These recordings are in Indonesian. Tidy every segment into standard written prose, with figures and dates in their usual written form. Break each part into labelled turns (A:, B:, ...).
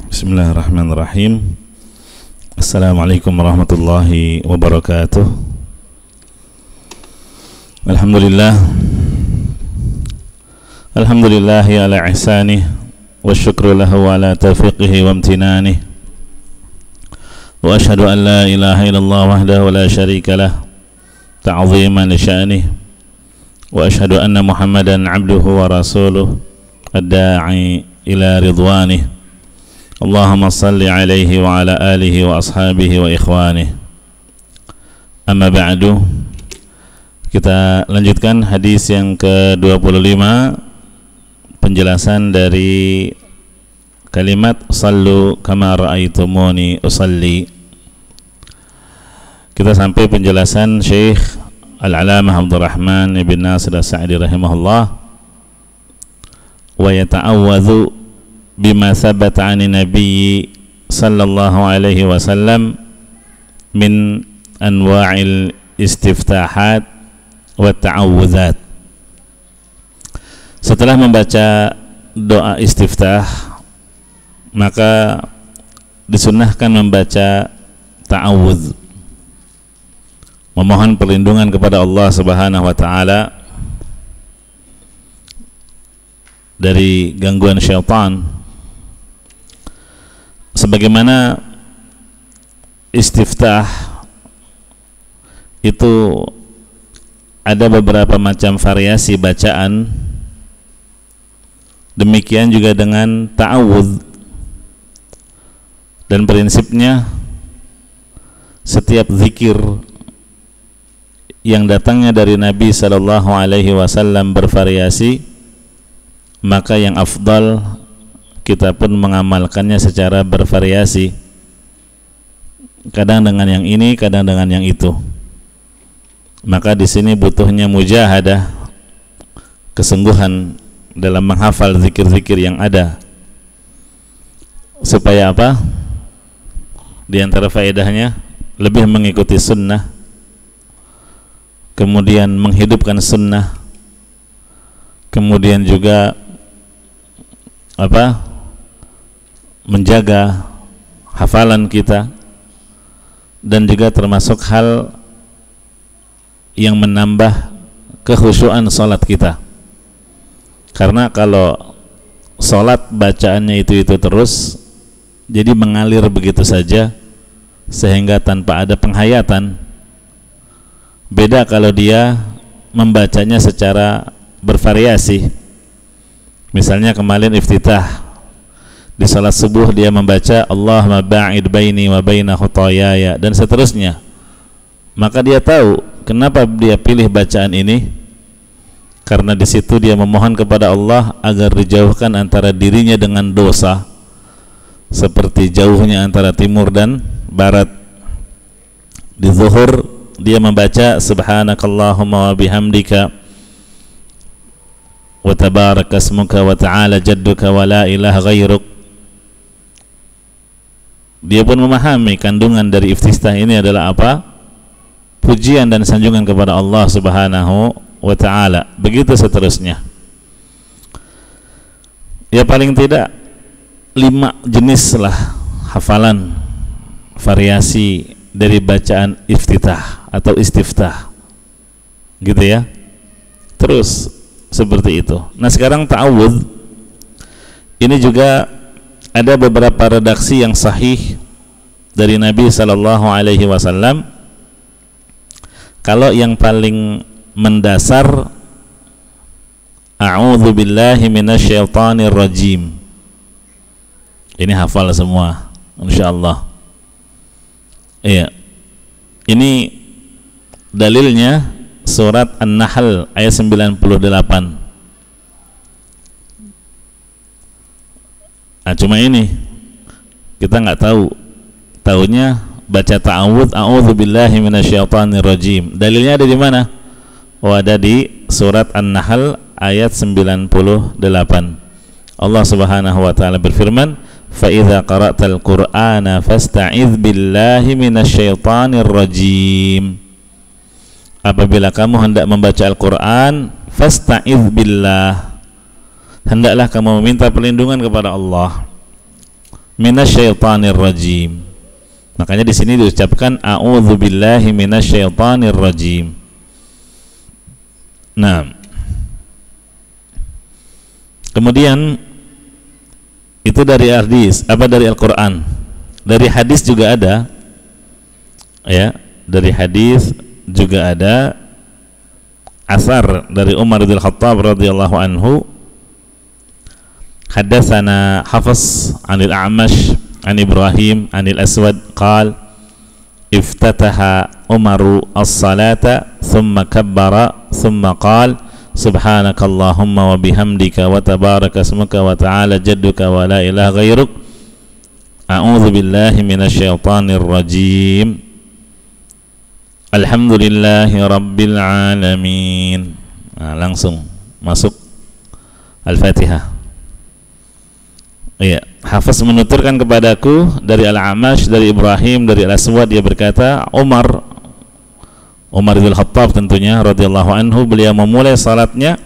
A: Bismillahirrahmanirrahim. Assalamualaikum warahmatullahi wabarakatuh. Alhamdulillahi ala ihsanih wa syukru lahu ala taufiqihi wa amtinanih. Wa ashhadu an la ilaha illallah wahdahu la syarika lah ta'ziman li sya'nih. Wa ashhadu anna Muhammadan abduhu wa rasuluh ad-da'i ila ridwanih. Allahumma salli alaihi wa ala alihi wa ashabihi wa ikhwanih. Amma ba'du. Kita lanjutkan hadis yang ke-25, penjelasan dari kalimat sallu kama ra'aitumuni usalli. Kita sampai penjelasan Syekh Al-Alamah Abdurrahman ibn Nasir As-Sa'di rahimahullah, wa yata'awwadhu bima thabata 'ani nabiyyi sallallahu alaihi wasallam min anwa'il istiftahat wa ta'awudzat. Setelah membaca doa istiftah, maka disunnahkan membaca ta'awudz, memohon perlindungan kepada Allah Subhanahu wa taala dari gangguan syaitan. Sebagaimana istiftah itu ada beberapa macam variasi bacaan, demikian juga dengan ta'awudz. Dan prinsipnya setiap zikir yang datangnya dari Nabi sallallahu alaihi wasallam bervariasi, maka yang afdal kita pun mengamalkannya secara bervariasi, kadang dengan yang ini, kadang dengan yang itu. Maka di sini butuhnya mujahadah, kesungguhan dalam menghafal zikir-zikir yang ada. Supaya apa? Di antara faedahnya lebih mengikuti sunnah, kemudian menghidupkan sunnah, kemudian juga apa? Menjaga hafalan kita, dan juga termasuk hal yang menambah kekhusyuan salat kita. Karena kalau salat bacaannya itu terus, jadi mengalir begitu saja sehingga tanpa ada penghayatan. Beda kalau dia membacanya secara bervariasi. Misalnya kemarin iftitah di salat subuh, dia membaca Allahumma ba'id baini wa baina khutayaya dan seterusnya. Maka dia tahu kenapa dia pilih bacaan ini, karena di situ dia memohon kepada Allah agar dijauhkan antara dirinya dengan dosa, seperti jauhnya antara timur dan barat. Di zuhur dia membaca subhanakallahumma wa bihamdika wa tabarakasmuka wa ta'ala jadduka wa la ilaha ghairuk. Dia pun memahami kandungan dari iftitah ini adalah apa? Pujian dan sanjungan kepada Allah Subhanahu wa ta'ala. Begitu seterusnya. Ya paling tidak 5 jenis lah hafalan variasi dari bacaan iftitah atau istiftah, gitu ya. Terus seperti itu. Nah sekarang ta'awudz ini juga ada beberapa redaksi yang sahih dari Nabi sallallahu alaihi wasallam. Kalau yang paling mendasar, a'udzu billahi minasyaitonir rajim. Ini hafal semua insyaallah. Iya. Ini dalilnya surat An-Nahl ayat 98. Nah cuma ini kita nggak tahu, taunya baca ta'awudz, a'udzubillahi minasyaitonir rajim. Dalilnya ada di mana? Oh ada di surat An-Nahl ayat 98. Allah Subhanahu wa taala berfirman, fa idza qara'tal qur'ana fasta'idz billahi minasyaitonir rajim. apabila kamu hendak membaca Al-Quran, fasta'idz billah, hendaklah kamu meminta perlindungan kepada Allah minasyaitonir rajim. Makanya di sini diucapkan a'udzu billahi minasyaitonir rajim. Nah, kemudian itu dari hadis, dari Al-Quran. Dari hadis juga ada, ya, dari hadis juga ada asar dari Umar bin Khattab radhiyallahu anhu. Hadatsana Hafiz 'anil A'mash 'an Ibrahim 'anil Aswad qala iftataha Umaru as-salata thumma kabbara thumma qala subhanakallahumma wa bihamdika wa tabaraka ismuka wa ta'ala jadduka wa la ilaha ghairuk a'udzu billahi minasyaitonir rajim alhamdulillahi rabbil alamin. Nah, langsung masuk Al-Fatihah. Iya, Hafiz menuturkan kepadaku dari Al-A'mash, dari Ibrahim, dari Al-Aswad, dia berkata Umar bin Khattab tentunya radhiyallahu anhu, beliau memulai salatnya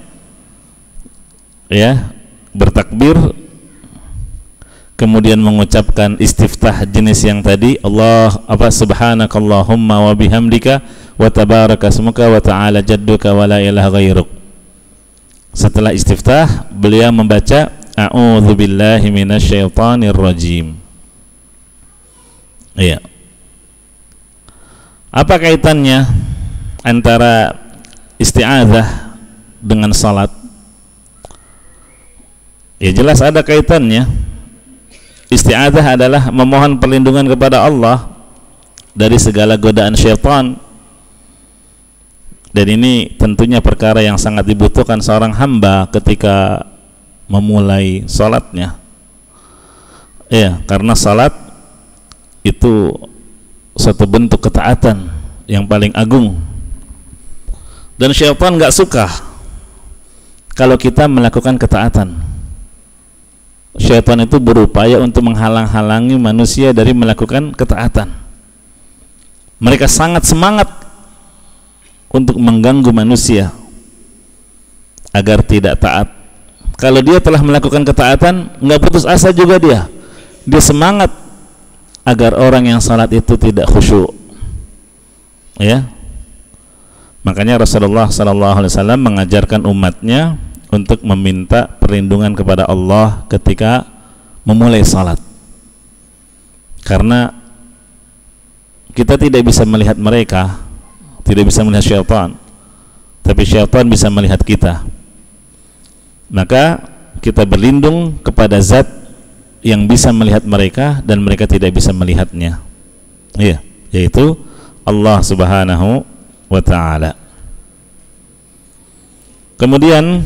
A: ya bertakbir, kemudian mengucapkan istiftah jenis yang tadi, subhanakallahumma wa bihamdika wa tabaraka ismuka wa ta'ala jadduka wa la ilaha ghairuk. Setelah istiftah beliau membaca a'udzu billahi minasyaitonir rajim. Iya. Apa kaitannya antara isti'adzah dengan salat? Ya jelas ada kaitannya. Isti'adzah adalah memohon perlindungan kepada Allah dari segala godaan syaitan. Dan ini tentunya perkara yang sangat dibutuhkan seorang hamba ketika memulai salatnya. Ya, karena salat itu suatu bentuk ketaatan yang paling agung. Dan syaitan enggak suka kalau kita melakukan ketaatan. Syaitan itu berupaya untuk menghalang-halangi manusia dari melakukan ketaatan. Mereka sangat semangat untuk mengganggu manusia agar tidak taat. Kalau dia telah melakukan ketaatan, nggak putus asa juga dia semangat agar orang yang salat itu tidak khusyuk. Ya, makanya Rasulullah SAW mengajarkan umatnya untuk meminta perlindungan kepada Allah ketika memulai salat, karena kita tidak bisa melihat mereka, tidak bisa melihat syaitan, tapi syaitan bisa melihat kita. Maka kita berlindung kepada zat yang bisa melihat mereka dan mereka tidak bisa melihatnya, ya, yaitu Allah Subhanahu wa ta'ala. Kemudian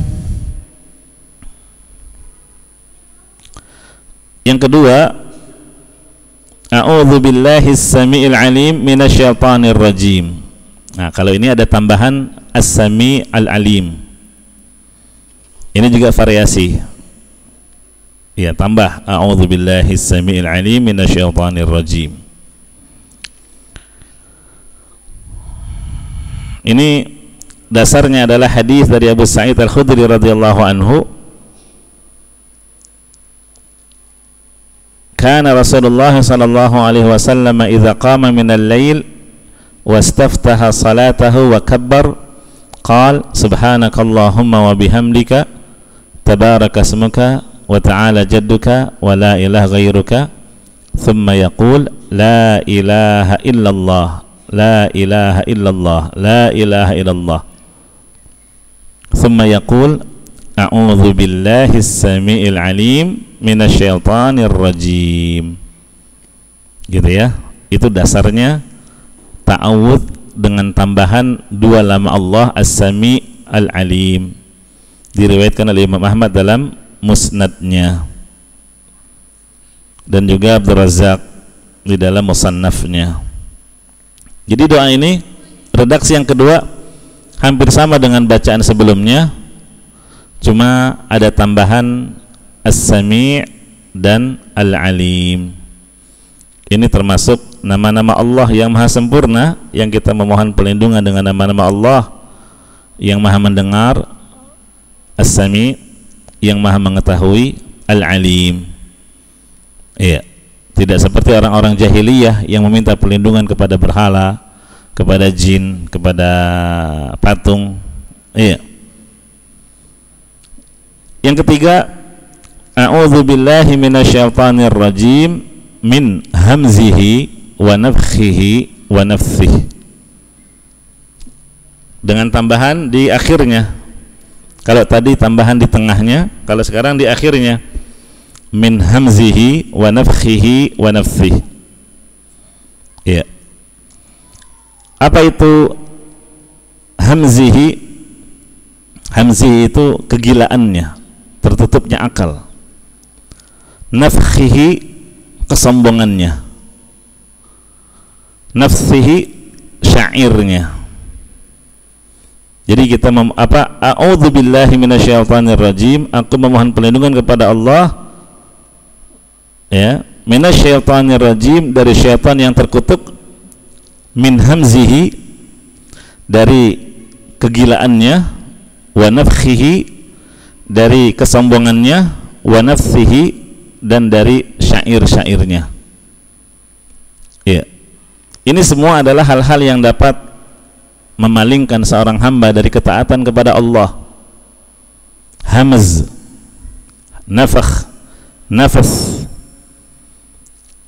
A: yang kedua, a'udzu billahi as-sami'il 'alim minasyaitonir rajim. Nah, kalau ini ada tambahan as-sami' al-alim. Ini juga variasi. Ya, tambah a'udzu billahi as-sami'il 'alim minasyaitonir rajim. Ini dasarnya adalah hadis dari Abu Sa'id Al-Khudri radhiyallahu anhu. Kana Rasulullah sallallahu alaihi wasallam idza qama min al-lail wastaftaha salatahu wa kabbar qala subhanakallahumma wa bihamdika tabaraka ismuka wa ta'ala jadduka wa la ilaha ghairuka thumma yaqul la ilaha illallah la ilaha illallah la ilaha illallah thumma yaqul a'udzu billahi as-sami'il 'alim minasyaitonir rajim. Gitu ya. Itu dasarnya ta'awudz dengan tambahan dua nama Allah as-sami' al-alim. Diriwayatkan oleh Imam Ahmad dalam musnadnya dan juga Abdul Razzaq di dalam musannafnya. Jadi doa ini, redaksi yang kedua hampir sama dengan bacaan sebelumnya, cuma ada tambahan as-sami' dan al-alim. Ini termasuk nama-nama Allah yang maha sempurna, yang kita memohon perlindungan dengan nama-nama Allah yang maha mendengar, As-Sami, yang maha mengetahui, Al-Alim. Iya, tidak seperti orang-orang jahiliyah yang meminta perlindungan kepada berhala, kepada jin, kepada patung. Iya. Yang ketiga, a'udzu billahi minasyaitonir rajim min hamzihi wa nafthihi wa nafthihi. Dengan tambahan di akhirnya. Kalau tadi tambahan di tengahnya, kalau sekarang di akhirnya. Min hamzihi wa nafthihi wa nafthihi. Ya. Apa itu hamzihi? Hamzihi itu kegilaannya, tertutupnya akal. Nafthihi, kesombongannya. Nafthihi, syairnya. Jadi kita a'udzu billahi minasyaitonir rajim, aku memohon perlindungan kepada Allah, ya, minasyaitonir rajim, dari syaitan yang terkutuk, min hamzihi, dari kegilaannya, wa nafthihi, dari kesombongannya, wa nafthihi, dan dari syair-syairnya. Ya. Ini semua adalah hal-hal yang dapat memalingkan seorang hamba dari ketaatan kepada Allah. Hamz, nafakh, nafas.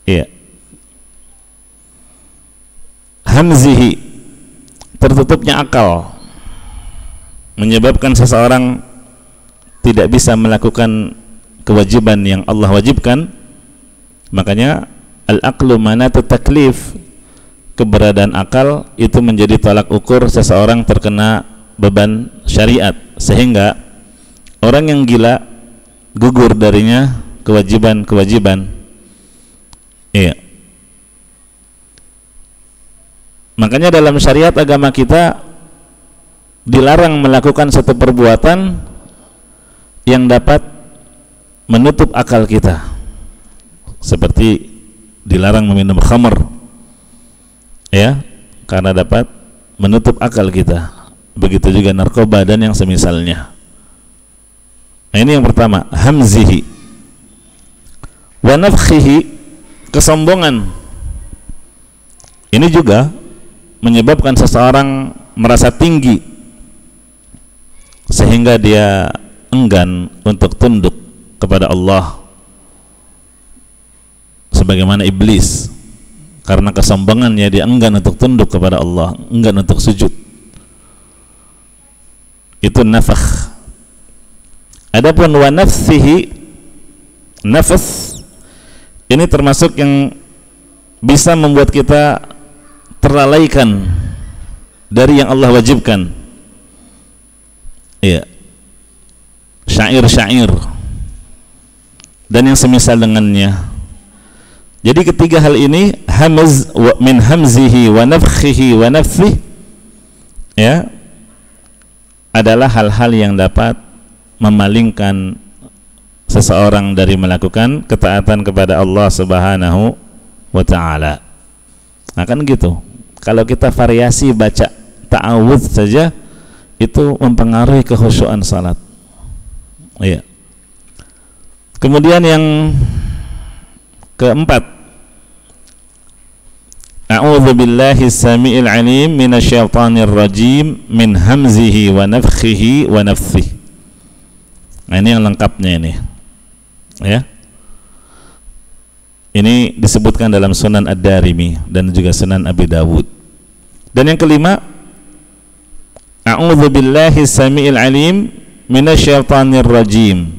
A: Ya. Hamzihi, tertutupnya akal, menyebabkan seseorang tidak bisa melakukan kewajiban yang Allah wajibkan. Makanya al-aqlu manatut taklif, keberadaan akal itu menjadi tolak ukur seseorang terkena beban syariat, sehingga orang yang gila gugur darinya kewajiban-kewajiban. Iya. Makanya dalam syariat agama kita dilarang melakukan satu perbuatan yang dapat menutup akal kita, seperti dilarang meminum khamr, ya, karena dapat menutup akal kita. Begitu juga narkoba dan yang semisalnya. Nah, ini yang pertama, hamzihi. Wa nafkhihi, kesombongan. Ini juga menyebabkan seseorang merasa tinggi sehingga dia enggan untuk tunduk kepada Allah, sebagaimana iblis. Karena kesombongannya dia enggan untuk tunduk kepada Allah, enggan untuk sujud. Itu nafakh. Adapun wa nafthihi, nafas, ini termasuk yang bisa membuat kita terlalaikan dari yang Allah wajibkan. Iya. Syair-syair dan yang semisal dengannya. Jadi ketiga hal ini, hamz, min hamzihi wa nafkhihi wa nafthihi, ya, adalah hal-hal yang dapat memalingkan seseorang dari melakukan ketaatan kepada Allah Subhanahu wa ta'ala. Nah kan gitu. Kalau kita variasi baca ta'awudz saja itu mempengaruhi kekhusyuan salat. Iya. Kemudian yang keempat, a'udzu billahi as-sami'il 'alim minasyaitonir rajim min hamzihi wa nafthihi wa nafthihi. Nah, ini yang lengkapnya ini. Ya. Ini disebutkan dalam Sunan Ad-Darimi dan juga Sunan Abi Dawud. Dan yang kelima, a'udzu billahi as-sami'il 'alim minasyaitonir rajim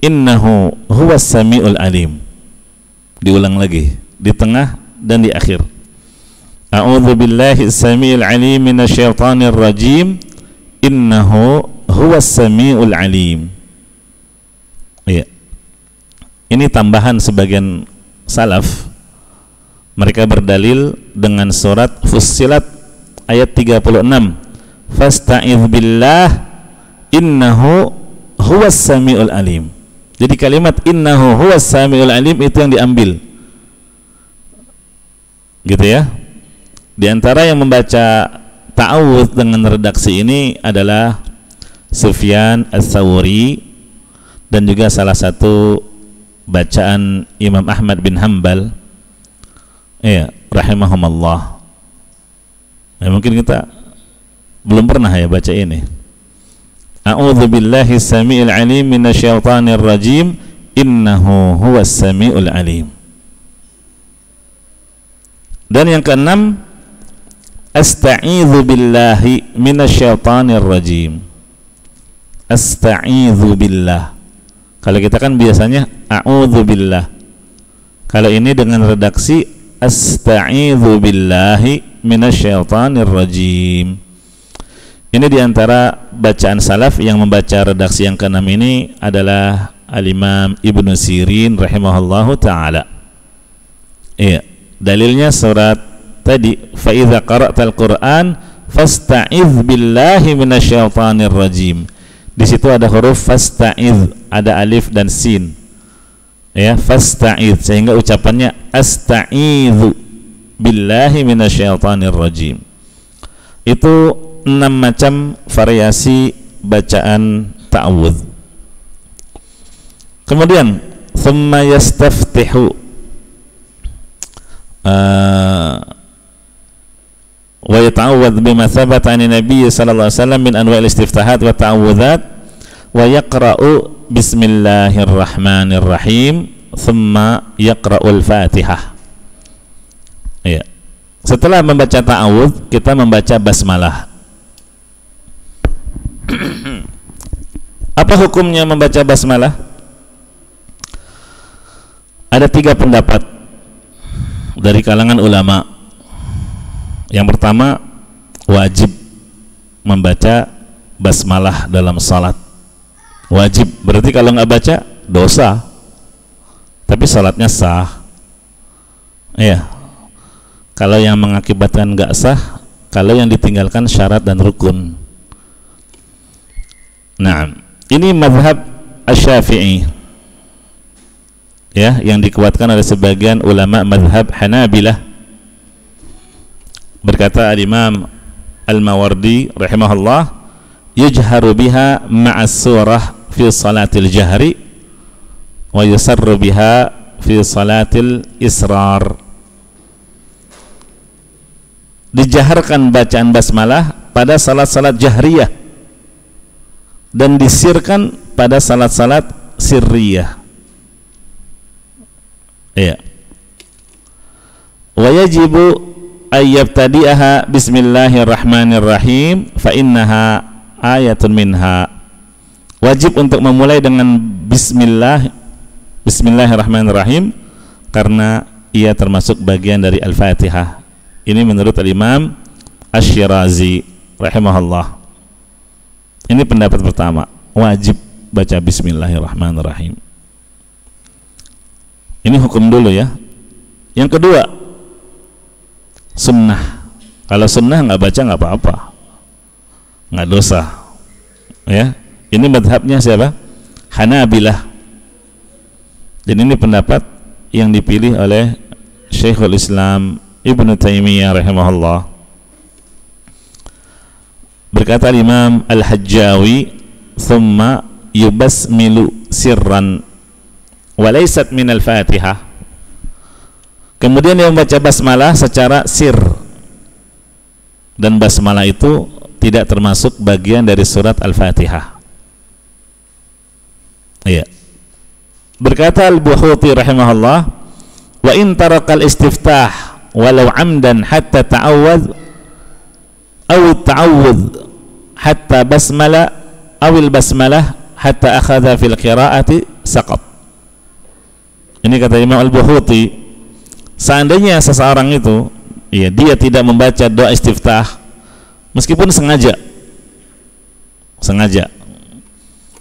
A: innahu huwas sami'ul 'alim. Diulang lagi di tengah dan di akhir. A'udzu billahi as-sami'il 'alim minasyaitonir rajim innahu huwas sami'ul 'alim. Iya. Ini tambahan sebagian salaf. Mereka berdalil dengan surat Fussilat ayat 36. Fasta'idz billah innahu huwas sami'ul 'alim. Jadi kalimat innahu huwas sami'ul 'alim itu yang diambil. gitu ya. Di antara yang membaca ta'awudz dengan redaksi ini adalah Sufyan Ats-Tsauri dan juga salah satu bacaan Imam Ahmad bin Hanbal, ya, rahimahumullah. Ya, mungkin kita belum pernah ya baca ini. A'udzu billahi samii'il 'aliim minasyaitonir rajim, innahu huwas samii'ul 'aliim. Dan yang keenam, asta'idzu billahi minasyaitonir rajim. Asta'idzu billah. Kalau kita kan biasanya a'udzu billah. Kalau ini dengan redaksi asta'idzu billahi minasyaitonir rajim. Ini diantara bacaan salaf yang membaca redaksi yang keenam ini adalah Al-Imam Ibnu Sirin rahimahullahu ta'ala. Iya, dalilnya surat tadi, fa idza qara'tal Qur'an fasta'idz billahi minasyaitonir rajim. Di situ ada huruf fasta'idz, ada alif dan sin. Ya, fasta'idz, sehingga ucapannya asta'idzu billahi minasyaitonir rajim. Itu 6 macam variasi bacaan ta'awudz. Kemudian thumma yastaftihu wa yata'awwadz bima thabata 'ani Nabi sallallahu alaihi wasallam min anwa'il istiftahat wa ta'awudzat wa yaqra'u bismillahirrahmanirrahim thumma yaqra'ul Fatihah. Ya. Setelah membaca ta'awudz, kita membaca basmalah. Apa hukumnya membaca basmalah? Ada 3 pendapat dari kalangan ulama. Yang pertama, wajib membaca basmalah dalam salat. Wajib, berarti kalau nggak baca dosa, tapi salatnya sah. Iya. Kalau yang mengakibatkan nggak sah, kalau yang ditinggalkan syarat dan rukun. Nah, ini mazhab Asy-Syafi'i, ya, yang dikuatkan oleh sebagian ulama mazhab Hanabilah. Berkata al-Imam Al-Mawardi rahimahullah, yujharu biha ma'as surah fi salatil jahri wa yusarru biha fi salatil israr. Dijaharkan bacaan basmalah pada salat-salat jahriyah dan disirkan pada salat-salat sirriyah. Ya. Wa yajibu ayyabtadi'aha bismillahirrahmanirrahim fa innaha ayatun minha. Wajib untuk memulai dengan bismillahirrahmanirrahim karena ia termasuk bagian dari Al-Fatihah. Ini menurut Al-Imam Asy-Syirazi rahimahullah. Ini pendapat pertama, wajib baca bismillahirrahmanirrahim. Ini hukum dulu ya. Yang kedua, sunnah. Kalau sunnah nggak baca nggak apa-apa, nggak dosa. Ya, ini madhabnya siapa? Hanabilah. Dan ini pendapat yang dipilih oleh Syekhul Islam Ibnu Taimiyah rahimahullah. Berkata Imam Al-Hajjawi, thumma yubasmilu sirran walaysat minal Fatihah. Kemudian dia membaca basmalah secara sir, dan basmalah itu tidak termasuk bagian dari surat Al-Fatihah. Iya. Berkata Al-Bukhuti rahimahullah, wa in tarakal istiftah walau amdan hatta ta'awwadz aw ta'awudz hatta basmala awil basmalah hatta akhadha fil qiraati saqat. Ini kata Imam Al-Bukhuti, seandainya seseorang itu, ya, dia tidak membaca doa istiftah meskipun sengaja,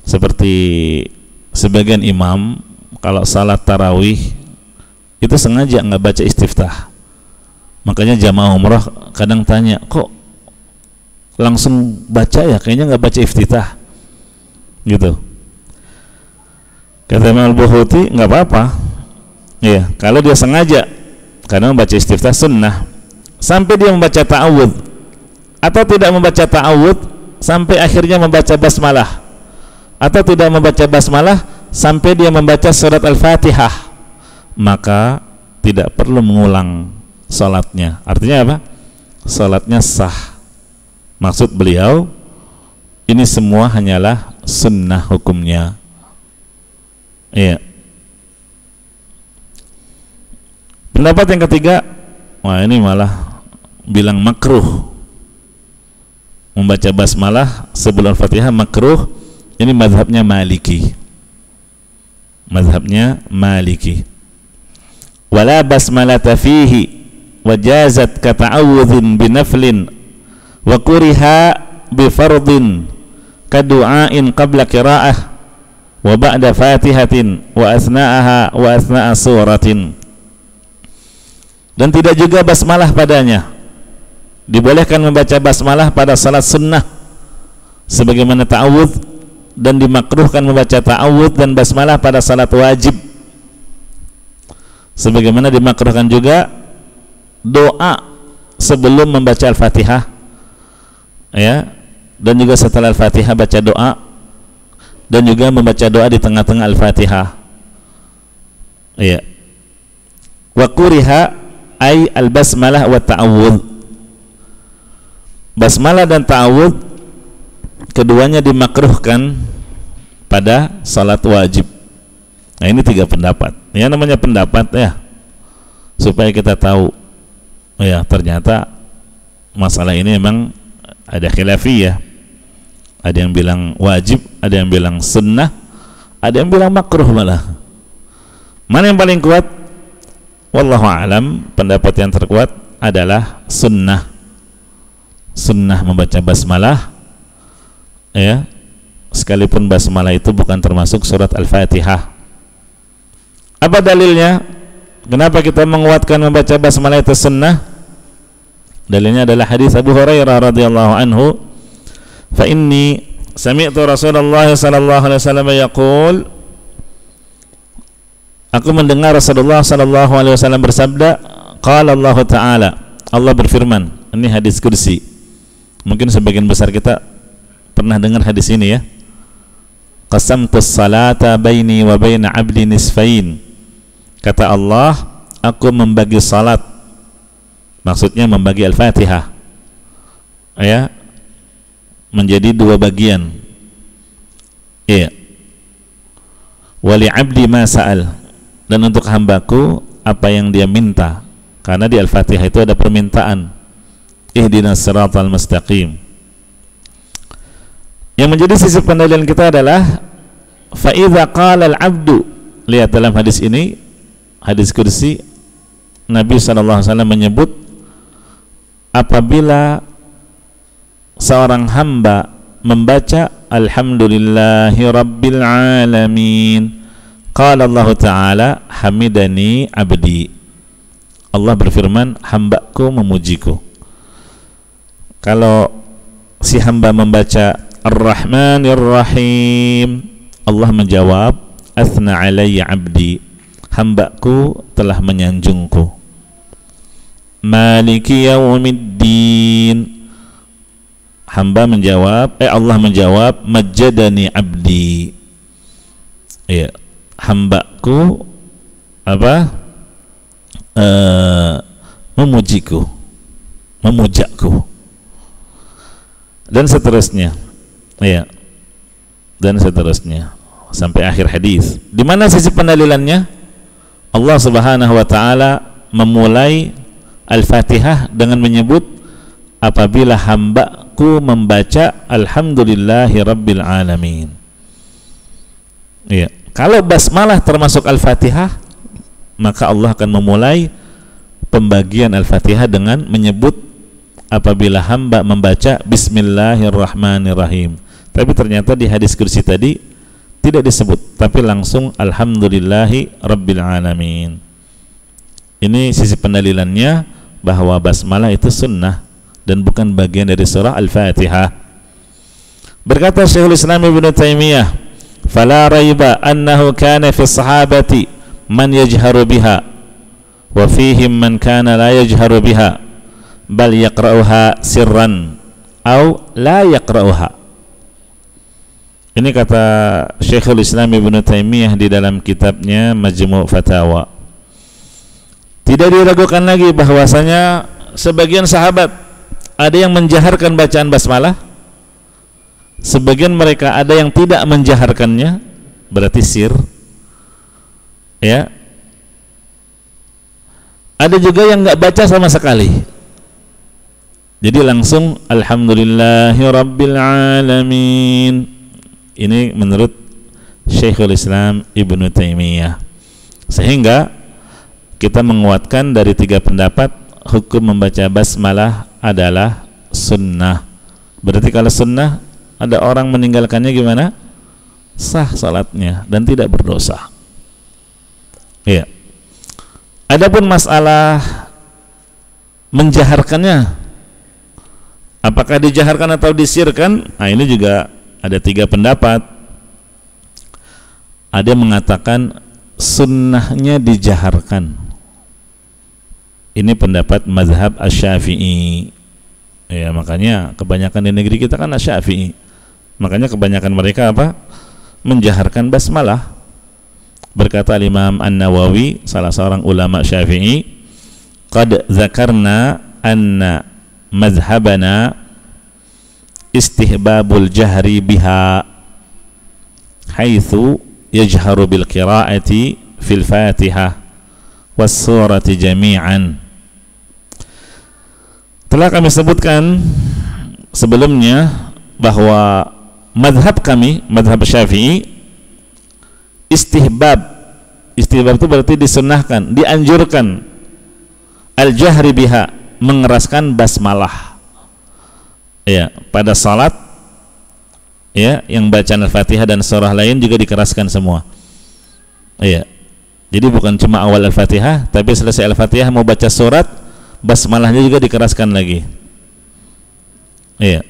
A: seperti sebagian imam kalau salat tarawih itu sengaja nggak baca istiftah. Makanya jamaah umrah kadang tanya, kok langsung baca ya, kayaknya nggak baca iftitah gitu. Kata Imam Al-Bukhuti, nggak apa-apa ya, kalau dia sengaja Karena membaca istiftah sunnah. Sampai dia membaca ta'awudz, atau tidak membaca ta'awudz sampai akhirnya membaca basmalah, atau tidak membaca basmalah sampai dia membaca surat Al-Fatihah, maka tidak perlu mengulang salatnya. Artinya apa? Salatnya sah. Maksud beliau, ini semua hanyalah sunnah hukumnya. Iya. Pendapat yang ketiga, wah ini malah bilang makruh membaca basmalah sebelum Al-Fatihah, makruh. Ini mazhabnya Maliki. Mazhabnya Maliki. Wala basmalata fihi wajazat kata'awudhin binaflin wa kuriha bifardin kadu'ain qabla qira'ah wa ba'da fatihatin wa asna'aha wa asna'a suratin. Dan tidak juga basmalah padanya. Dibolehkan membaca basmalah pada salat sunnah sebagaimana ta'awudz, dan dimakruhkan membaca ta'awudz dan basmalah pada salat wajib sebagaimana dimakruhkan juga doa sebelum membaca Al-Fatihah, ya, dan juga setelah Al-Fatihah baca doa, dan juga membaca doa di tengah-tengah Al-Fatihah, ya. Wa kuriha ay al-basmalah wa ta'awudz. Basmalah dan ta'awudz keduanya dimakruhkan pada salat wajib. Nah, ini 3 pendapat. Ya, namanya pendapat ya, supaya kita tahu ya ternyata masalah ini memang ada khilafiyah. Ada yang bilang wajib, ada yang bilang sunnah, ada yang bilang makruh malah. Mana yang paling kuat? Wallahu a'lam, pendapat yang terkuat adalah sunnah. Sunnah membaca basmalah, ya, sekalipun basmalah itu bukan termasuk surat Al-Fatihah. Apa dalilnya? Kenapa kita menguatkan membaca basmalah itu sunnah? Dalilnya adalah hadis Abu Hurairah radhiyallahu anhu, fa inni sami'tu Rasulullah sallallahu alaihi wasallam yaqul, aku mendengar Rasulullah sallallahu alaihi wasallam bersabda, qala Allah taala, Allah berfirman. Ini hadis kursi. Mungkin sebagian besar kita pernah dengar hadis ini ya. Qasamtus salata baini wa baina 'abdi nisfain. Kata Allah, aku membagi salat. Maksudnya membagi Al-Fatihah, ya, menjadi 2 bagian. Iya. Wali 'abdi ma sa'al. Dan untuk hambaku apa yang dia minta, karena di Al-Fatihah itu ada permintaan, ihdinas siratal mustaqim. Yang menjadi sisi pendalilan kita adalah fa idza qala al-'abdu, lihat dalam hadis ini, hadis kursi, Nabi SAW menyebut apabila seorang hamba membaca alhamdulillahi rabbil alamin, qala Allah Ta'ala hamidani abdi, Allah berfirman hambaku memujiku. Kalau si hamba membaca Ar-Rahmanir Rahim, Allah menjawab athna alayya abdi, hambaku telah menyanjungku. Maliki yaumiddin, hamba menjawab, Allah menjawab majjadani abdi, ya, hambaku apa? Memujiku, memujakku, dan seterusnya, ya, dan seterusnya sampai akhir hadis. Di mana sisi pendalilannya? Allah Subhanahu wa taala memulai Al-Fatihah dengan menyebut apabila hambaku membaca alhamdulillahi rabbil alamin. Ya, kalau basmalah termasuk Al-Fatihah, maka Allah akan memulai pembagian Al-Fatihah dengan menyebut apabila hamba membaca bismillahirrahmanirrahim. Tapi ternyata di hadis kursi tadi tidak disebut, tapi langsung alhamdulillahi rabbil alamin. Ini sisi pendalilannya bahwa basmalah itu sunnah dan bukan bagian dari surah Al-Fatihah. Berkata Syekhul Islam Ibnu Taimiyah, fala raiba annahu kana fi sahabati man yajharu biha wa fihim man kana la yajharu biha bal yaqra'uha sirran aw la yaqra'uha. Ini kata Syekhul Islam Ibnu Taimiyah di dalam kitabnya Majmu' Fatawa. Tidak diragukan lagi bahwasanya sebagian sahabat ada yang menjaharkan bacaan basmalah, sebagian mereka ada yang tidak menjaharkannya, berarti sir. Ya. Ada juga yang enggak baca sama sekali. Jadi langsung alhamdulillahi rabbil alamin. Ini menurut Syekhul Islam Ibnu Taimiyah. Sehingga kita menguatkan dari 3 pendapat hukum membaca basmalah adalah sunnah. Berarti kalau sunnah ada orang meninggalkannya gimana? Sah salatnya dan tidak berdosa. Iya. Adapun masalah menjaharkannya, apakah dijaharkan atau disirkan? Nah, ini juga ada 3 pendapat. Ada yang mengatakan sunnahnya dijaharkan. Ini pendapat mazhab Asy-Syafi'i. Ya, makanya kebanyakan di negeri kita kan Asy-Syafi'i. Makanya kebanyakan mereka apa? Menjaharkan basmalah. Berkata Imam An-Nawawi, salah seorang ulama Syafi'i, qad dzakarna anna mazhabana istihbabul jahri biha haitsu yajharu bil qiraati fil Fatihah was surati jami'an. Telah kami sebutkan sebelumnya bahwa mazhab kami, mazhab Syafi'i, istihbab itu berarti disunnahkan, dianjurkan al-jahri biha, mengeraskan basmalah. Ya, pada salat ya, yang bacaan Al-Fatihah dan surah lain juga dikeraskan semua. Ya. Jadi bukan cuma awal Al-Fatihah, tapi selesai Al-Fatihah mau baca surat, basmalahnya juga dikeraskan lagi. Ya.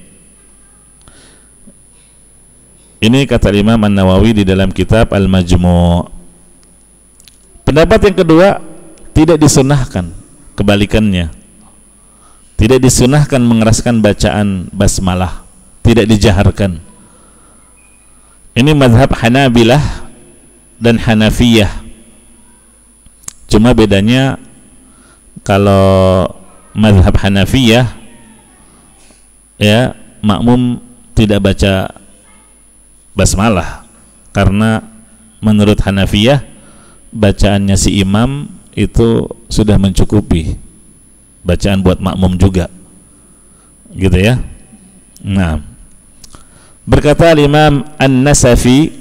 A: Ini kata Imam An-Nawawi di dalam kitab Al-Majmu'. Pendapat yang kedua, tidak disunnahkan, kebalikannya. Tidak disunahkan mengeraskan bacaan basmalah, tidak dijaharkan. Ini mazhab Hanabilah dan Hanafiyah. Cuma bedanya kalau mazhab Hanafiyah ya, makmum tidak baca basmalah karena menurut Hanafiyah bacaannya si imam itu sudah mencukupi. Bacaan buat makmum juga, gitu ya. Nah, berkata Imam An-Nasafi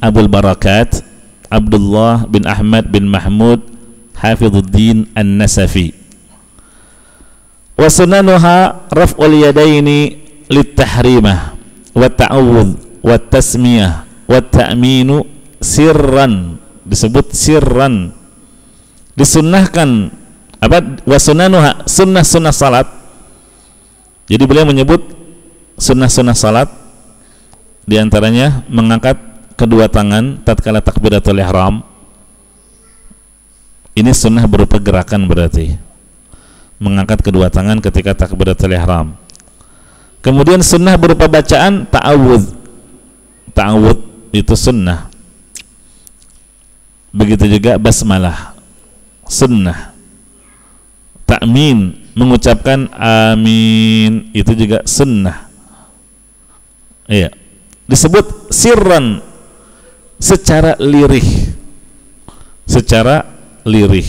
A: Abul Barakat Abdullah bin Ahmad bin Mahmud Hafidhuddin An-Nasafi, wa sunanuha raf'ul yadaini lit-tahrimah wa ta'awudh wa tasmiyah wa ta'minu sirran, disebut sirran, disunnahkan apa? Wasunanuha, sunnah-sunnah salat. Jadi beliau menyebut sunnah-sunnah salat, diantaranya mengangkat kedua tangan tatkala takbiratul ihram. Ini sunnah berupa gerakan, berarti mengangkat kedua tangan ketika takbiratul ihram. Kemudian sunnah berupa bacaan ta'awudz. Ta'awudz itu sunnah. Begitu juga basmalah, sunnah. Ta'min, mengucapkan amin, itu juga sunnah. Iya. Disebut sirran, secara lirih. Secara lirih.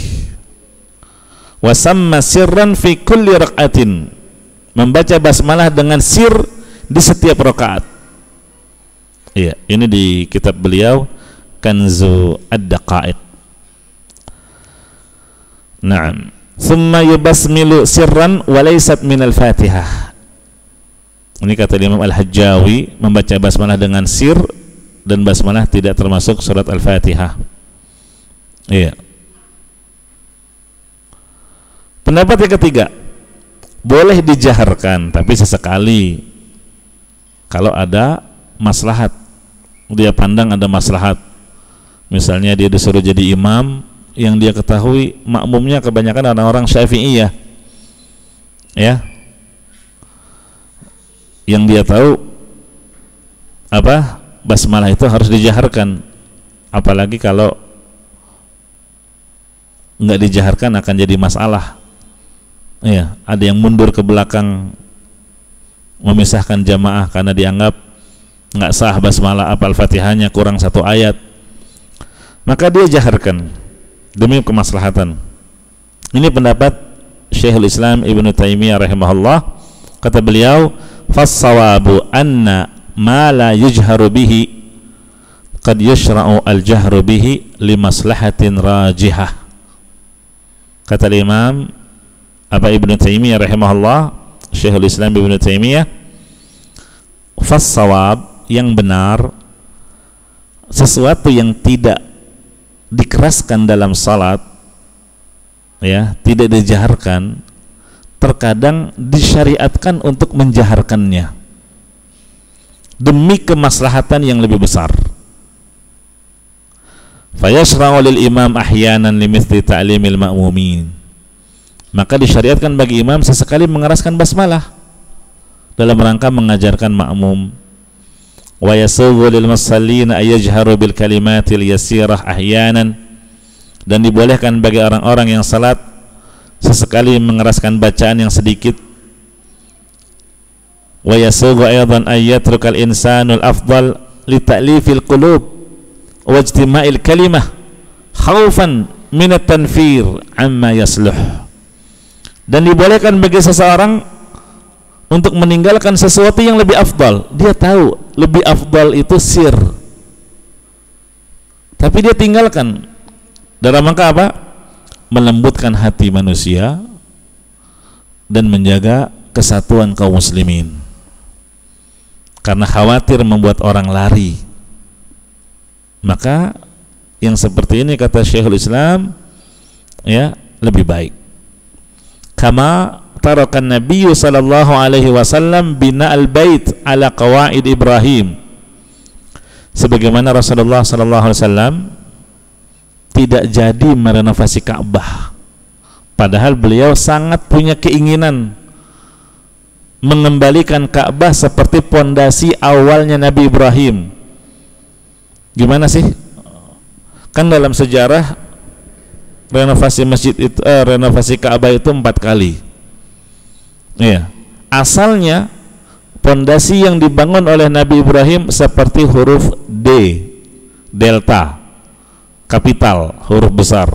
A: Wa samma sirran fi kulli rak'atin, membaca basmalah dengan sir di setiap rakaat. Iya, ini di kitab beliau Kanzu Ad-Daqaiq. Naam. Thumma yubasmilu sirran wa laysat minal Fatihah. Ini kata Imam Al-Hajjawi, membaca basmalah dengan sir dan basmalah tidak termasuk surat Al-Fatihah. Iya. Pendapat yang ketiga, boleh dijaharkan tapi sesekali kalau ada maslahat, dia pandang ada maslahat. Misalnya dia disuruh jadi imam yang dia ketahui makmumnya kebanyakan orang-orang Syafi'iyah, ya. Yang dia tahu apa, basmalah itu harus dijaharkan, apalagi kalau nggak dijaharkan akan jadi masalah. Ya, ada yang mundur ke belakang memisahkan jamaah karena dianggap nggak sah basmalah, apa Al-Fatihahnya kurang satu ayat, maka dia jaharkan demi kemaslahatan. Ini pendapat Syekhul Islam Ibnu Taimiyah rahimahullah. Kata beliau, fas-sawabu anna ma la yujharu bihi qad yushra'u al-jahru bihi li maslahatin rajihah. Kata Imam Ibnu Taimiyah rahimahullah, Syekhul Islam Ibnu Taimiyah, fas-sawab, yang benar, sesuatu yang tidak dikeraskan dalam salat, ya, tidak dijaharkan, terkadang disyariatkan untuk menjaharkannya demi kemaslahatan yang lebih besar. Fayashra'u lil imam ahyanan limithli ta'limil ma'mumin, maka disyariatkan bagi imam sesekali mengeraskan basmalah dalam rangka mengajarkan makmum. Wa yasughu lil musallina ay yajharu bil kalimatil yasirah ahyanan, dan dibolehkan bagi orang-orang yang salat sesekali mengeraskan bacaan yang sedikit. Wa yasughu aidan ay yatrukal insanul afdal li ta'lifil qulub wa ijtima'il kalimah khaufan min at-tanfir amma yasluh, dan dibolehkan bagi seseorang untuk meninggalkan sesuatu yang lebih afdal. Dia tahu lebih afdal itu sir, tapi dia tinggalkan dalam rangka apa? Melembutkan hati manusia dan menjaga kesatuan kaum muslimin, karena khawatir membuat orang lari. Maka yang seperti ini, kata Syekhul Islam, ya, lebih baik. Kama tarakan Nabi sallallahu alaihi wasallam bina al-bait ala qawaid Ibrahim, sebagaimana Rasulullah sallallahu alaihi wasallam tidak jadi merenovasi Ka'bah, padahal beliau sangat punya keinginan mengembalikan Ka'bah seperti pondasi awalnya Nabi Ibrahim. Gimana sih? Kan dalam sejarah renovasi masjid itu, renovasi Ka'bah itu 4 kali. Iya. Asalnya pondasi yang dibangun oleh Nabi Ibrahim seperti huruf D, delta, kapital, huruf besar,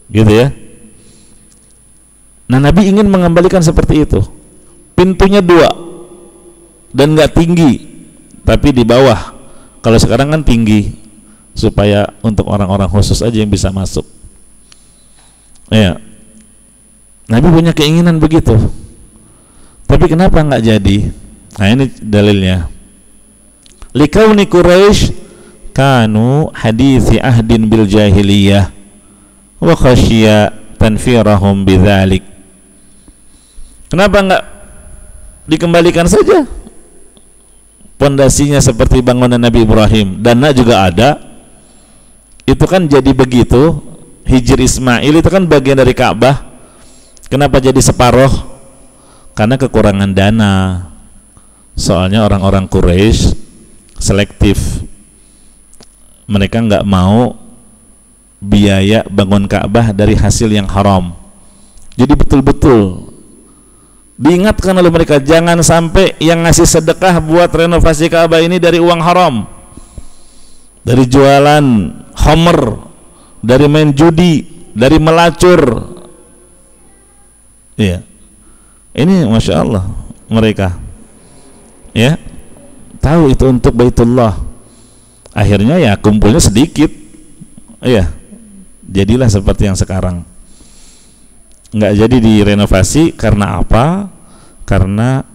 A: gitu ya. Nah, Nabi ingin mengembalikan seperti itu. Pintunya 2 dan nggak tinggi, tapi di bawah. Kalau sekarang kan tinggi, supaya untuk orang-orang khusus aja yang bisa masuk. Ya, Nabi punya keinginan begitu, tapi kenapa nggak jadi? Nah, ini dalilnya. Likauni Quraisy kanu hadithi ahdin bil jahiliyah wa khasyiya tanfirahum bidzalik. Kenapa nggak dikembalikan saja pondasinya seperti bangunan Nabi Ibrahim? Dana juga ada, itu kan jadi begitu. Hijr Ismail itu kan bagian dari Ka'bah. Kenapa jadi separuh? Karena kekurangan dana. Soalnya orang-orang Quraisy selektif, mereka nggak mau biaya bangun Ka'bah dari hasil yang haram. Jadi betul-betul diingatkan oleh mereka, jangan sampai yang ngasih sedekah buat renovasi Ka'bah ini dari uang haram, dari jualan homer, dari main judi, dari melacur. Iya, ini masya Allah mereka, ya, tahu itu untuk Baitullah. Akhirnya ya kumpulnya sedikit, iya, jadilah seperti yang sekarang. Nggak jadi direnovasi karena apa? Karena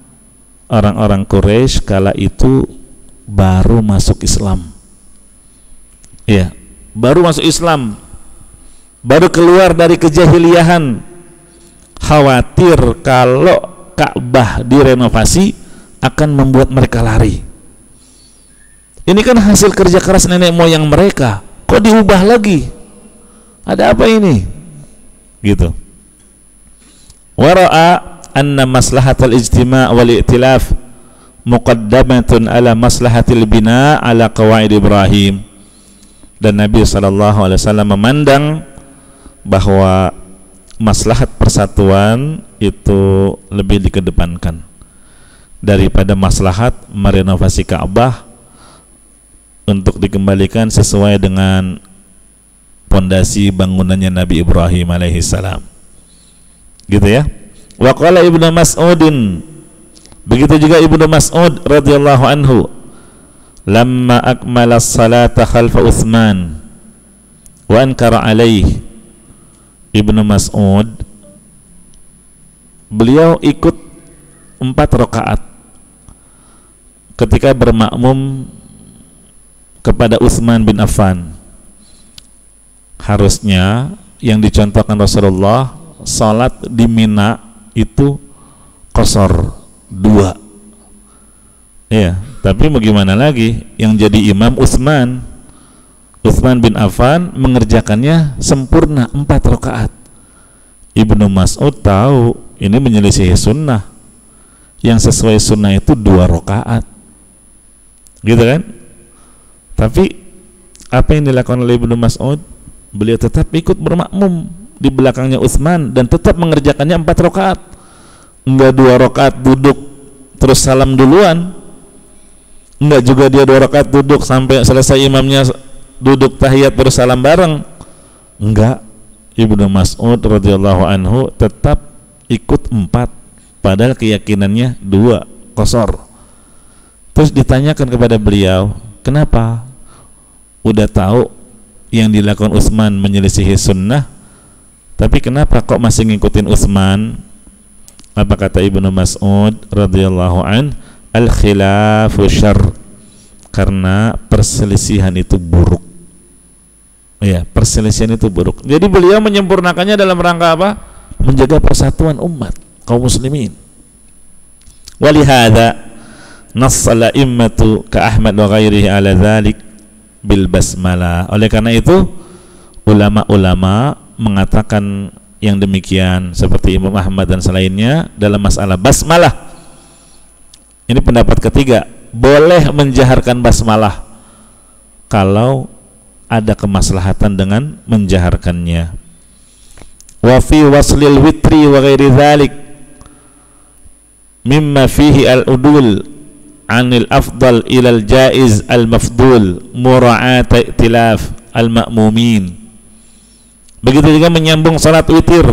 A: orang-orang Quraisy kala itu baru masuk Islam. Iya, baru masuk Islam, baru keluar dari kejahiliahan. Khawatir kalau Ka'bah direnovasi akan membuat mereka lari. Ini kan hasil kerja keras nenek moyang mereka, kok diubah lagi? Ada apa ini? Gitu. Wa ra'a anna maslahatal ijtima' wal i'tilaf muqaddamatun ala maslahatil bina' ala qawaid Ibrahim. Dan Nabi SAW memandang bahwa maslahat persatuan itu lebih dikedepankan daripada maslahat merenovasi Ka'bah untuk dikembalikan sesuai dengan pondasi bangunannya Nabi Ibrahim alaihissalam. Gitu ya. Wa qala Ibnu Mas'udin, begitu juga Ibnu Mas'ud radhiyallahu anhu, lamma akmala as-salata khalfa Utsman wa ankara alaihi. Ibnu Mas'ud beliau ikut 4 rakaat ketika bermakmum kepada Utsman bin Affan. Harusnya yang dicontohkan Rasulullah salat di Mina itu qasar 2. Ya, tapi bagaimana lagi, yang jadi imam Utsman bin Affan mengerjakannya sempurna 4 rakaat. Ibnu Mas'ud tahu ini menyelisihi sunnah. Yang sesuai sunnah itu 2 rakaat. Gitu kan? Tapi apa yang dilakukan oleh Ibnu Mas'ud? Beliau tetap ikut bermakmum di belakangnya Utsman dan tetap mengerjakannya 4 rakaat. Enggak 2 rakaat duduk terus salam duluan. Enggak juga dia 2 rakaat duduk sampai selesai imamnya duduk tahiyat terus salam bareng. Enggak. Ibnu Mas'ud radhiyallahu anhu tetap ikut 4, padahal keyakinannya 2 qasar. Terus ditanyakan kepada beliau, kenapa? Udah tahu yang dilakukan Utsman menyelisihi sunnah, tapi kenapa kok masih ngikutin Utsman? Apa kata Ibnu Mas'ud radhiyallahu an? Al-khilafu syarr, karena perselisihan itu buruk. Ya, perselisihan itu buruk. Jadi beliau menyempurnakannya dalam rangka apa? Menjaga persatuan umat kaum muslimin. Walihada nassala immatu ka Ahmad wa ghairihi ala dzalik bil basmalah. Oleh karena itu ulama-ulama mengatakan yang demikian seperti Imam Ahmad dan selainnya dalam masalah basmalah. Ini pendapat ketiga, boleh menjaharkan basmalah kalau ada kemaslahatan dengan menjaharkannya. Wa fi waslil witri wa ghairi dzalik mimma fihi al-udul anil afdal ilal jaiz al-mafdul mura'at i'tilaf al-ma'mumin. Begitu juga menyambung salat witir,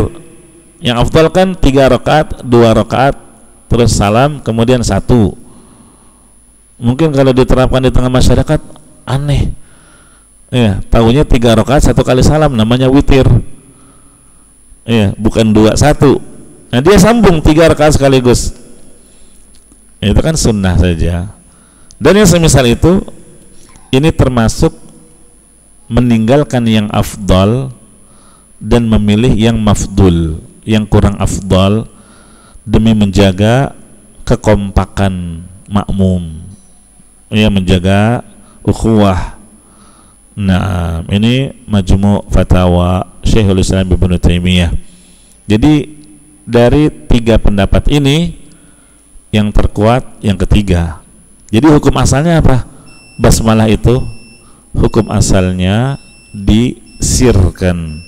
A: yang afdal kan 3 rakaat, 2 rakaat terus salam kemudian 1. Mungkin kalau diterapkan di tengah masyarakat aneh. Ya, tahunya 3 rakaat 1 kali salam namanya witir. Ya, bukan 2 1. Nah, dia sambung 3 rakaat sekaligus. Itu kan sunnah saja. Dan yang semisal itu, ini termasuk meninggalkan yang afdal dan memilih yang mafdul, yang kurang afdal, demi menjaga kekompakan makmum, ya, menjaga ukhuwah. Nah, ini Majmu' Fatawa Syekhul Islam Ibnu Taimiyah. Jadi dari 3 pendapat ini yang terkuat yang ketiga. Jadi hukum asalnya apa? Basmalah itu hukum asalnya disirkan,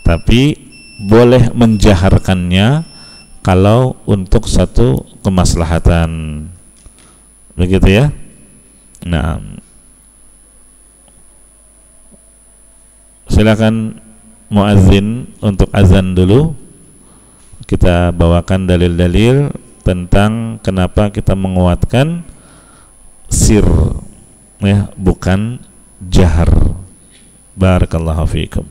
A: tapi boleh menjaharkannya kalau untuk satu kemaslahatan. Begitu ya. Nah, silakan muadzin untuk azan dulu. Kita bawakan dalil-dalil tentang kenapa kita menguatkan sir, ya, bukan jahar. Barakallahu fiikum.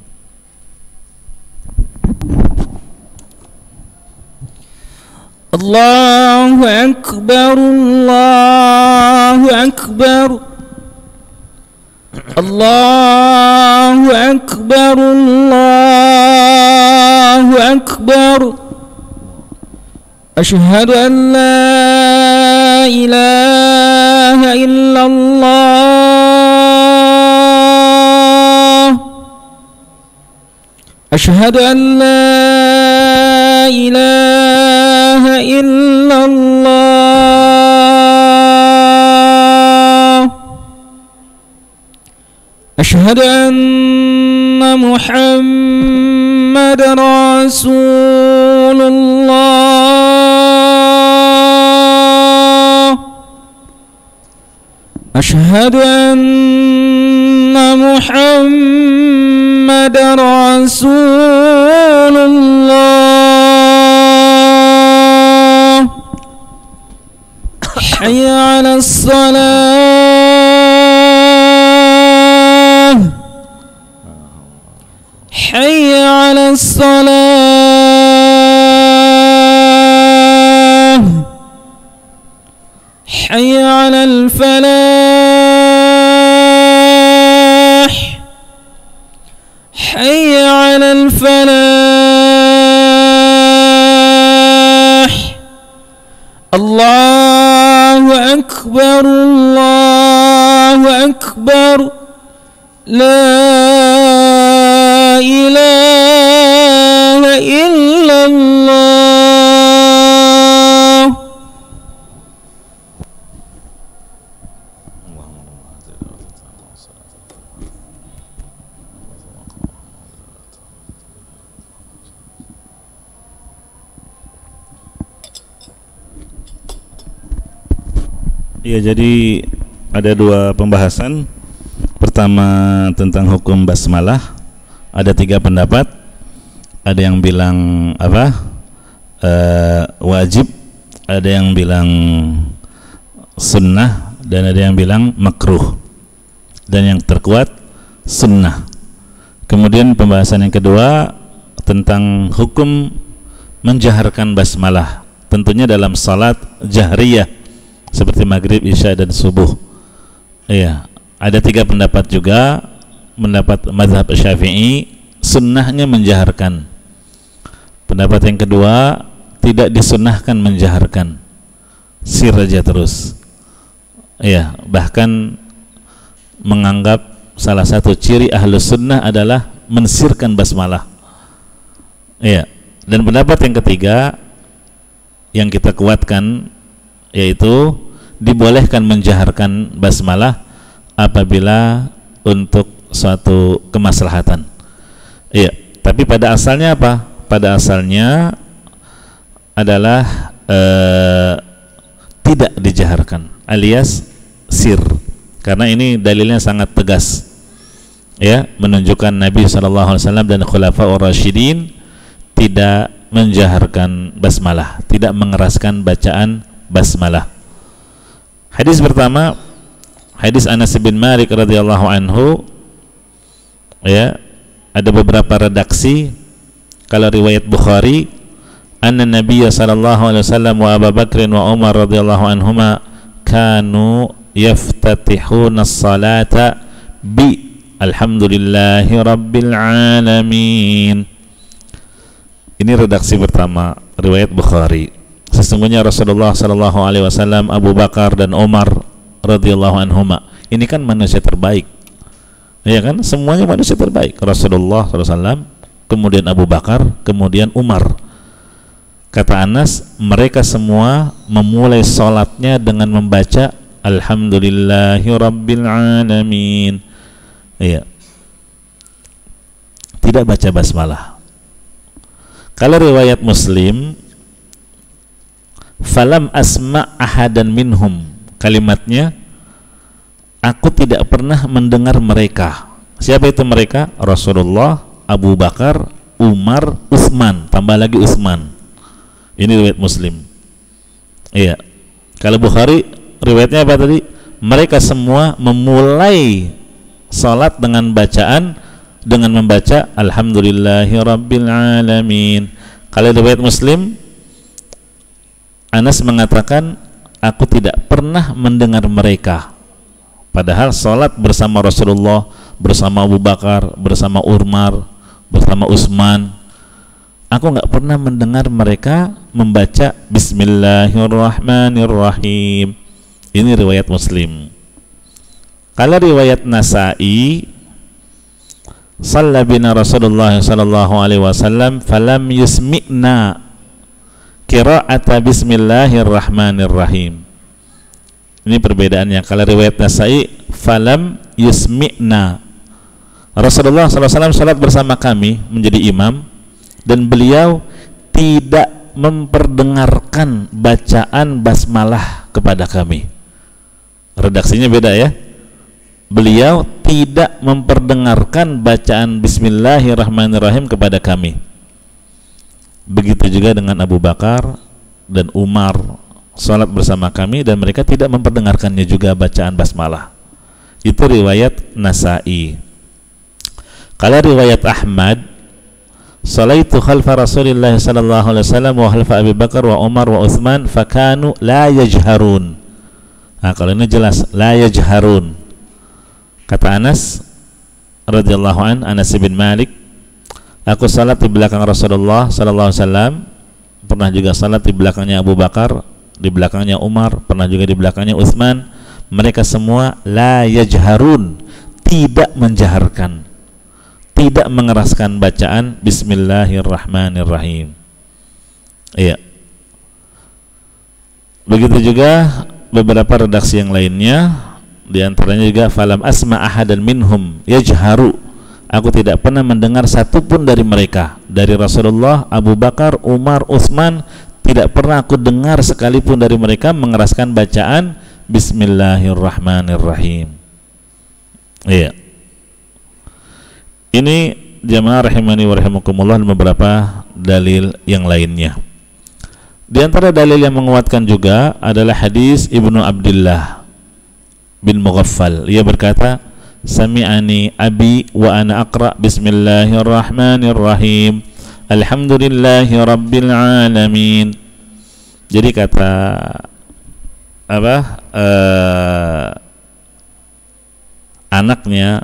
B: Allahu akbar, Allahu akbar, Allahu akbar, Allahu akbar. Asyhadu an la ilaha illallah أشهد أن لا إله إلا الله أشهد أن محمد رسول الله أشهد أن محمد رسول الله حي على الصلاة حي على الصلاة حي على الفلاح حي على الفلاح الله أكبر الله أكبر لا إله إلا الله
A: Ya, jadi ada dua pembahasan. Pertama tentang hukum basmalah, ada 3 pendapat. Ada yang bilang apa? Wajib, ada yang bilang sunnah, dan ada yang bilang makruh. Dan yang terkuat sunnah. Kemudian pembahasan yang kedua tentang hukum menjaharkan basmalah, tentunya dalam salat jahriyah seperti maghrib, isya, dan subuh. Iya, ada 3 pendapat juga. Pendapat mazhab Syafi'i, sunnahnya menjaharkan. Pendapat yang kedua, tidak disunnahkan menjaharkan, sir aja terus. Iya, bahkan menganggap salah satu ciri ahlus sunnah adalah mensirkan basmalah. Iya, dan pendapat yang ketiga yang kita kuatkan, yaitu dibolehkan menjaharkan basmalah apabila untuk suatu kemaslahatan. Iya, tapi pada asalnya apa? Pada asalnya adalah tidak dijaharkan, alias sir. Karena ini dalilnya sangat tegas, ya, menunjukkan Nabi SAW dan Khulafaur Rasyidin tidak menjaharkan basmalah, tidak mengeraskan bacaan basmalah. Hadis pertama, hadis Anas bin Malik radhiyallahu anhu. Ya, ada beberapa redaksi. Kalau riwayat Bukhari, anna Nabiy sallallahu alaihi wasallam wa Abu Bakr wa Umar radhiyallahu anhuma kanu yaftatihuna as-salata bi alhamdulillahi rabbil alamin. Ini redaksi pertama, riwayat Bukhari. Sesungguhnya Rasulullah sallallahu alaihi wasallam, Abu Bakar dan Umar radhiyallahu anhuma, ini kan manusia terbaik. Ya kan? Semuanya manusia terbaik. Rasulullah sallallahu alaihi wasallam, kemudian Abu Bakar, kemudian Umar. Kata Anas, mereka semua memulai salatnya dengan membaca alhamdulillahi rabbil alamin. Iya. Tidak baca basmalah. Kalau riwayat Muslim, falam asma ahadan minhum, kalimatnya aku tidak pernah mendengar mereka. Siapa itu mereka? Rasulullah, Abu Bakar, Umar, Utsman, tambah lagi Utsman. Ini riwayat Muslim. Iya. Kalau Bukhari riwayatnya apa tadi? Mereka semua memulai salat dengan bacaan, dengan membaca alhamdulillahi rabbil alamin. Kalau riwayat Muslim, Anas mengatakan aku tidak pernah mendengar mereka, padahal salat bersama Rasulullah, bersama Abu Bakar, bersama Umar, bersama Utsman, aku nggak pernah mendengar mereka membaca Bismillahirrahmanirrahim. Ini riwayat Muslim. Kalau riwayat Nasa'i, Shalla bina Rasulullah sallallahu alaihi wasallam falam yusmi'na qira'ata bismillahirrahmanirrahim. Ini perbedaannya. Kalau riwayat Nasai, falam yusmi'na, Rasulullah SAW salat bersama kami menjadi imam dan beliau tidak memperdengarkan bacaan basmalah kepada kami. Redaksinya beda ya. Beliau tidak memperdengarkan bacaan bismillahirrahmanirrahim kepada kami. Begitu juga dengan Abu Bakar dan Umar salat bersama kami dan mereka tidak memperdengarkannya juga bacaan basmalah. Itu riwayat Nasai. Kalau riwayat Ahmad, salaitu khalfa Rasulillah sallallahu alaihi wasallam wa khalfa Abu Bakar wa Umar wa Utsman fakanu la yajharun. Nah, kalau ini jelas la yajharun. Kata Anas radhiyallahu an, Anas bin Malik, aku salat di belakang Rasulullah sallallahu alaihi wasallam, pernah juga salat di belakangnya Abu Bakar, di belakangnya Umar, pernah juga di belakangnya Utsman. Mereka semua la yajharun, tidak menjaharkan, tidak mengeraskan bacaan bismillahirrahmanirrahim. Iya. Begitu juga beberapa redaksi yang lainnya, di antaranya juga falam asma ahadan minhum yajharu, aku tidak pernah mendengar satupun dari mereka, dari Rasulullah, Abu Bakar, Umar, Utsman, tidak pernah aku dengar sekalipun dari mereka mengeraskan bacaan bismillahirrahmanirrahim. Iya. Ini jamaah rahimani wa rahimakumullah, beberapa dalil yang lainnya. Di antara dalil yang menguatkan juga adalah hadis Ibnu Abdullah bin Mughaffal. Ia berkata, sami'ani abi wa ana aqra bismillahirrahmanirrahim alhamdulillahi rabbil alamin. Jadi kata anaknya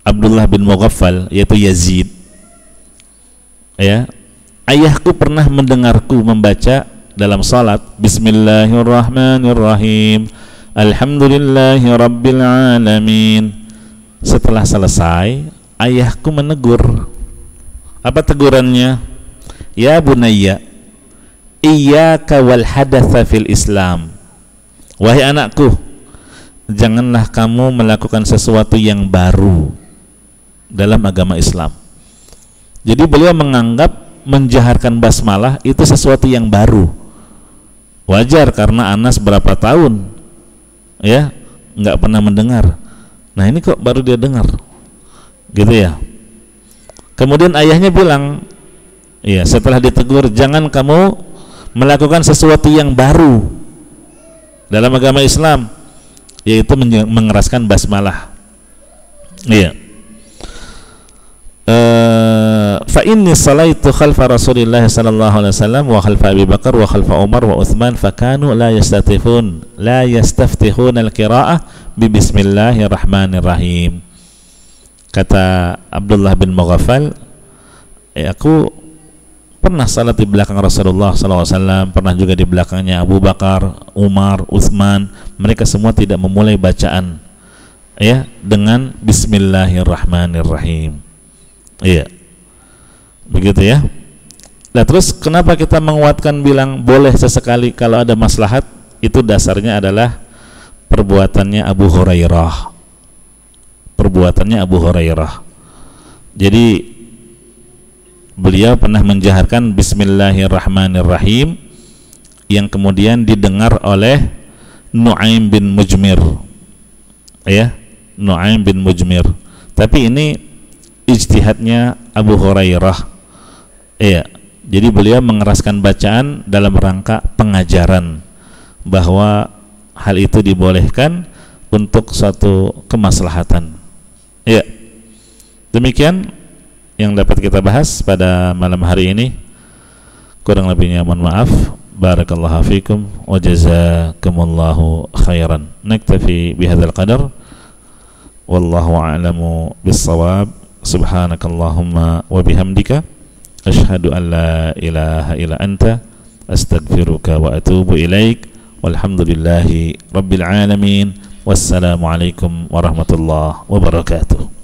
A: Abdullah bin Mughaffal, yaitu Yazid, ya, ayahku pernah mendengarku membaca dalam salat bismillahirrahmanirrahim alhamdulillahi rabbil alamin. Setelah selesai, ayahku menegur. Apa tegurannya? Ya bunayya, iyyaka wal hadatsa fil Islam. Wahai anakku, janganlah kamu melakukan sesuatu yang baru dalam agama Islam. Jadi beliau menganggap menjaharkan basmalah itu sesuatu yang baru. Wajar karena Anas berapa tahun ya nggak pernah mendengar. Nah ini kok baru dia dengar, gitu ya. Kemudian ayahnya bilang, ya setelah ditegur, jangan kamu melakukan sesuatu yang baru dalam agama Islam, yaitu mengeraskan basmalah. Iya. Fa inni salaitu khalfa Rasulillah sallallahu alaihi wasallam wa khalfa Abi Bakar wa khalfa Umar wa Utsman fakanu la yastaftihun al-qira'ah bi bismillahirrahmanirrahim. Kata Abdullah bin Mughaffal, aku pernah salat di belakang Rasulullah sallallahu alaihi wasallam, pernah juga di belakangnya Abu Bakar, Umar, Utsman. Mereka semua tidak memulai bacaan ya dengan bismillahirrahmanirrahim. Iya, begitu ya. Nah terus kenapa kita menguatkan bilang boleh sesekali kalau ada maslahat? Itu dasarnya adalah perbuatannya Abu Hurairah. Perbuatannya Abu Hurairah. Jadi beliau pernah menjaharkan bismillahirrahmanirrahim yang kemudian didengar oleh Nu'aim bin Mujmir. Ya, Nu'aim bin Mujmir. Tapi ini ijtihadnya Abu Hurairah. Iya, jadi beliau mengeraskan bacaan dalam rangka pengajaran bahwa hal itu dibolehkan untuk suatu kemaslahatan. Iya. Demikian yang dapat kita bahas pada malam hari ini. Kurang lebihnya mohon maaf. Barakallahu fikum wa jazakumullahu khairan. Naktafi bihadzal qadar. Wallahu a'lamu bis-shawab. Subhanakallahumma wa bihamdika asyhadu an la ilaha illa anta astaghfiruka wa atubu ilaik. Walhamdulillahi rabbil alamin. Wassalamualaikum warahmatullahi wabarakatuh.